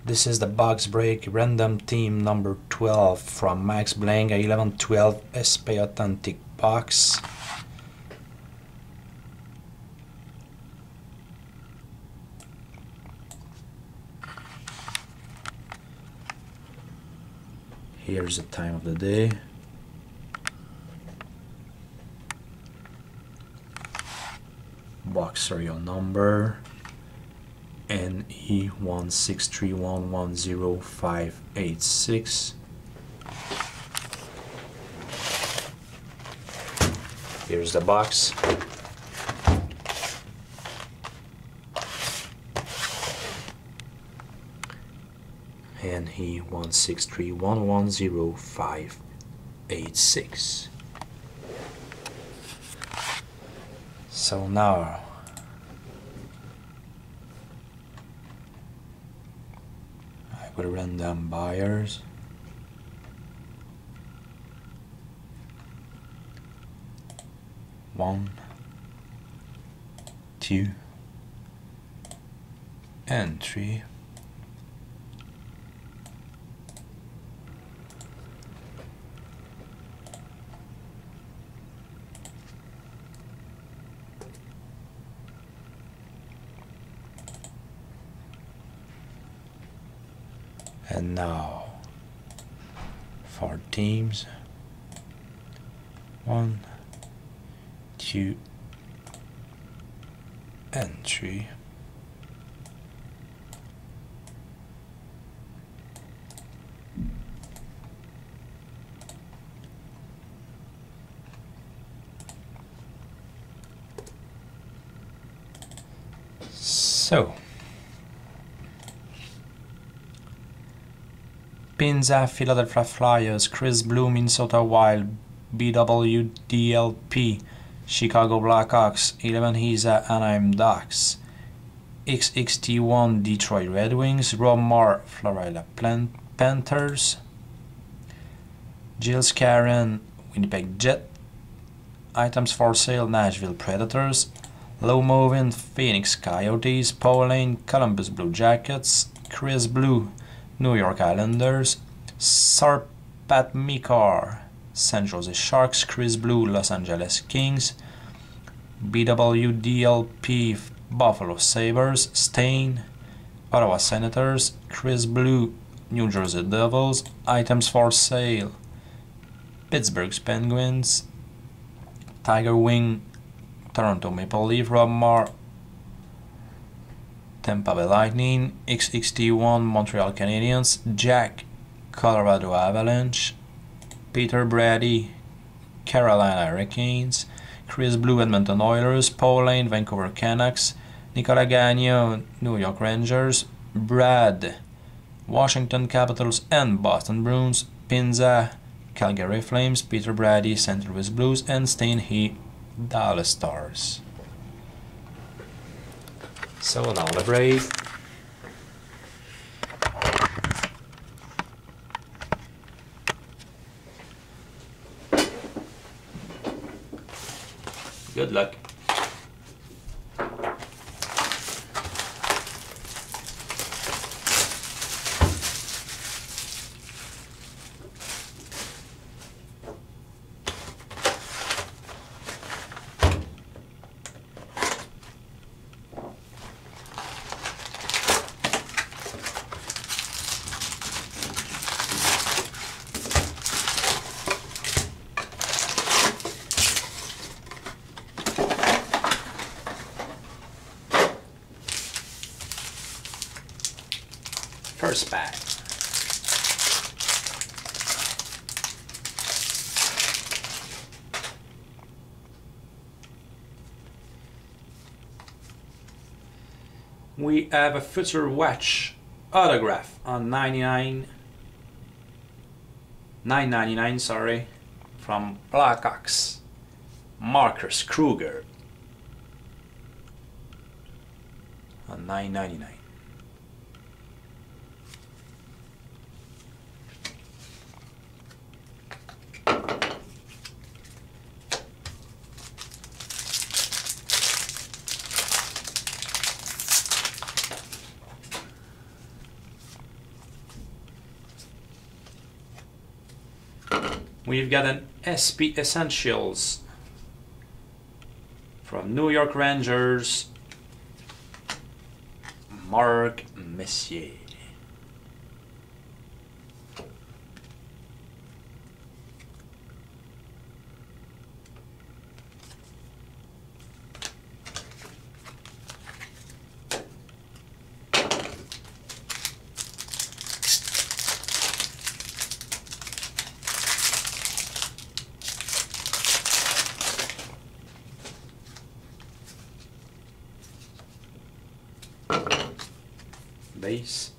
This is the box break random team number 12 from Max Blank, 1112 SP Authentic box. Here's the time of the day. Box serial number NE163110586. Here's the box. NE163110586. So now I will random buyers. One, two, and three. And now for teams. 1, 2, and 3. So Pinza, Philadelphia Flyers, Chris Blue, Minnesota Wild, BWDLP, Chicago Blackhawks, 11 Hiza, Anaheim Ducks, XXT1, Detroit Red Wings, Rob Moore, Florida Panthers, Gilles Karen, Winnipeg Jet, items for sale, Nashville Predators, low moving, Phoenix Coyotes, Paul Lane, Columbus Blue Jackets, Chris Blue, New York Islanders, Sarpat Mikar, San Jose Sharks, Chris Blue, Los Angeles Kings, BWDLP, Buffalo Sabres, Stain, Ottawa Senators, Chris Blue, New Jersey Devils, items for sale, Pittsburgh Penguins, Tiger Wing, Toronto Maple Leaf, Rob Moore, Tampa Bay Lightning, XXT1, Montreal Canadiens, Jack, Colorado Avalanche, Peter Brady, Carolina Hurricanes, Chris Blue, Edmonton Oilers, Paul Lane, Vancouver Canucks, Nicola Gagnon, New York Rangers, Brad, Washington Capitals and Boston Bruins, Pinza, Calgary Flames, Peter Brady, St. Louis Blues, and Stain He, Dallas Stars. So now the break. Good luck. First pack. We have a Future Watch autograph on 9.99, sorry, from Blackhawks, Marcus Kruger on 9.99. We've got an SP Essentials from New York Rangers, Mark Messier. Base.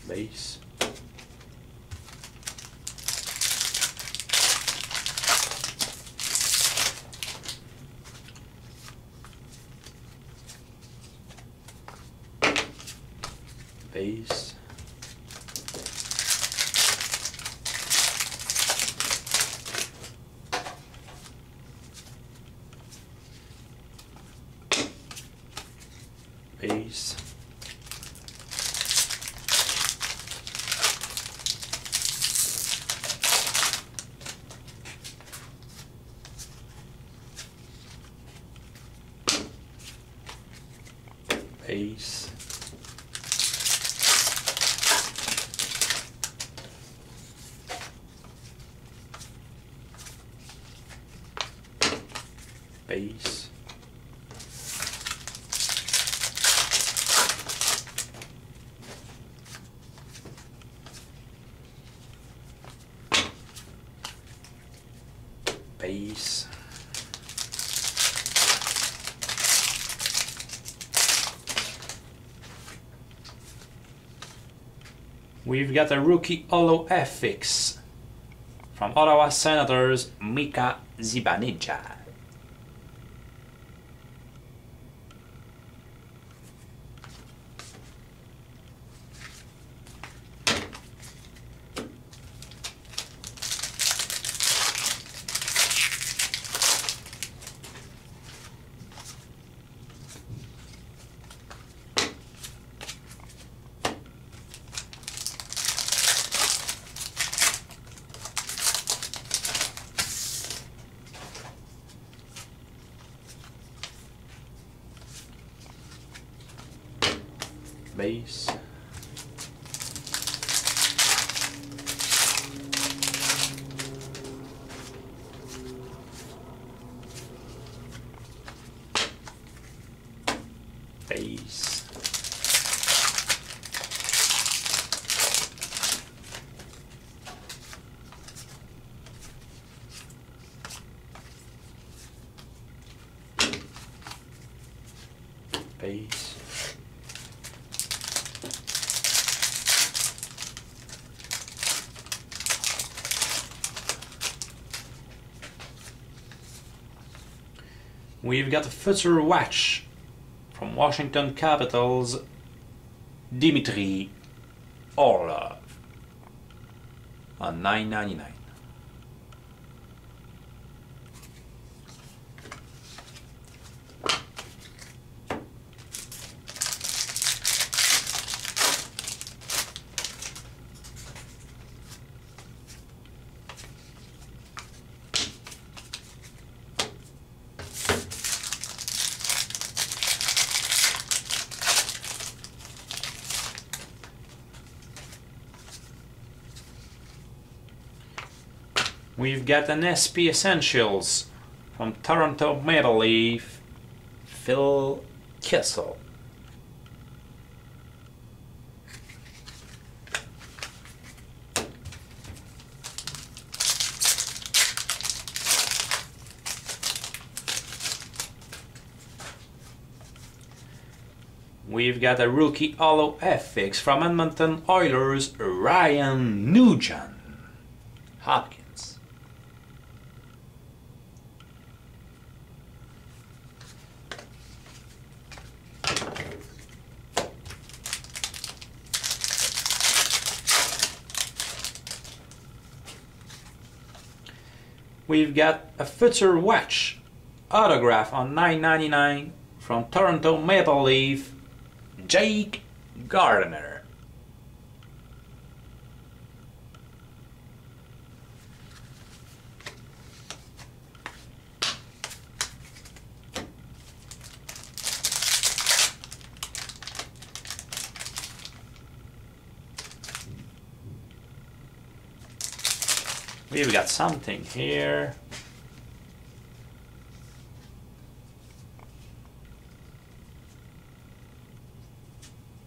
Base. Base. Base. Base. Base. Base. We've got a rookie Holo FX from Ottawa Senators, Mika Zibanejad. Base. Base. Base. We've got a Future Watch from Washington Capitals, Dmitry Orlov on $9.99. We've got an SP Essentials from Toronto Maple Leaf, Phil Kessel. We've got a rookie Holo FX from Edmonton Oilers, Ryan Nugent Hopkins. we've got a Future Watch autograph on $9.99 from Toronto Maple Leaf, Jake Gardiner. We've got something here.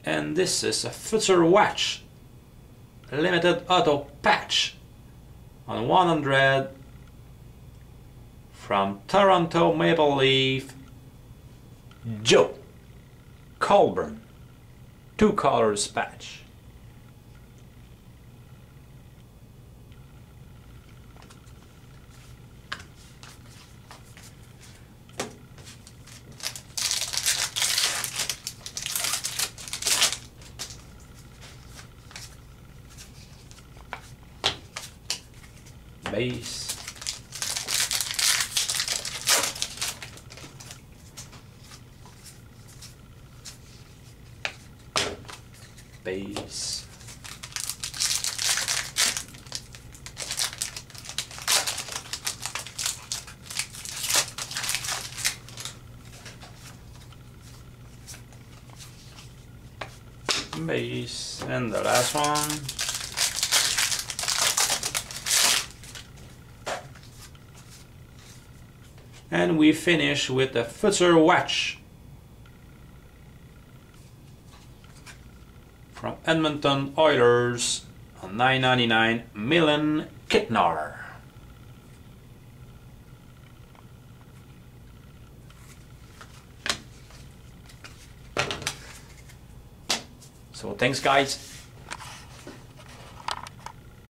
And this is a Future Watch limited auto patch on 100 from Toronto Maple Leaf, Joe Colburn, 2 colors patch. Base, base, base, and the last one. And we finish with the Future Watch from Edmonton Oilers on $9.99, Milan Kitnar. So thanks guys.